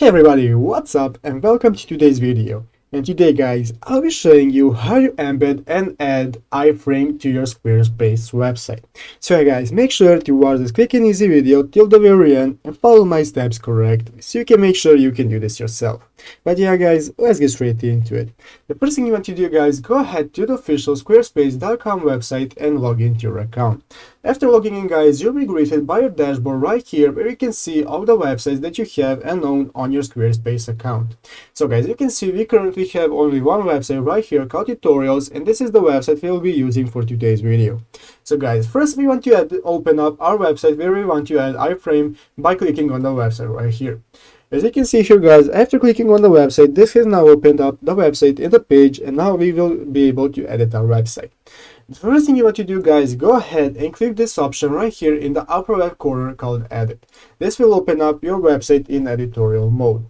everybody, what's up and welcome to today's video. And today guys, I'll be showing you how you embed and add iframe to your Squarespace website. So yeah guys, make sure to watch this quick and easy video till the very end and follow my steps correctly so you can make sure you can do this yourself. But yeah guys, let's get straight into it. The first thing you want to do guys, go ahead to the official squarespace.com website and log into your account. After logging in guys, you'll be greeted by your dashboard right here where you can see all the websites that you have and own on your Squarespace account. So guys, you can see we currently have only one website right here called tutorials, and this is the website we'll be using for today's video. So guys, first we want to open up our website where we want to add iframe by clicking on the website right here. As you can see here guys, after clicking on the website, this has now opened up the website in the page, and now we will be able to edit our website. The first thing you want to do guys, go ahead and click this option right here in the upper left corner called edit. This will open up your website in editorial mode.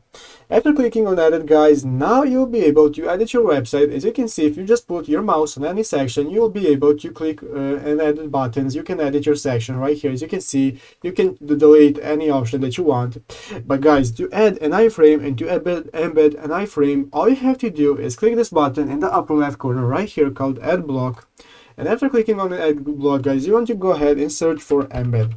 After clicking on edit guys, now you'll be able to edit your website. As you can see, if you just put your mouse on any section, you'll be able to click and edit buttons. You can edit your section right here. As you can see, you can delete any option that you want. But guys, to add an iframe and to embed an iframe, all you have to do is click this button in the upper left corner right here called add block. And after clicking on the add block guys, you want to go ahead and search for embed.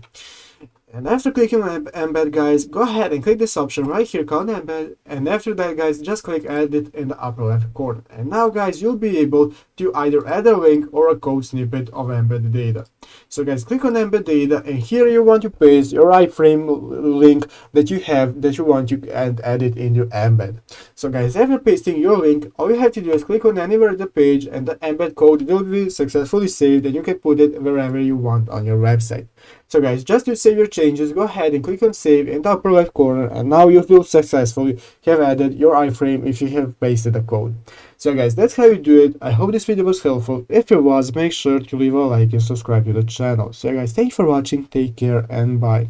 And after clicking on embed guys, go ahead and click this option right here called embed, and after that guys, just click edit in the upper left corner. And now guys, you'll be able to either add a link or a code snippet of embedded data. So guys, click on embed data, and here you want to paste your iframe link that you have that you want to add it in your embed. So guys, after pasting your link, all you have to do is click on anywhere on the page, and the embed code will be successfully saved, and you can put it wherever you want on your website. So guys, just to save your changes, go ahead and click on save in the upper left corner, and now you will successfully have added your iframe if you have pasted the code. So guys, that's how you do it. I hope this video was helpful. If it was, make sure to leave a like and subscribe to the channel. So guys, thank you for watching, take care and bye.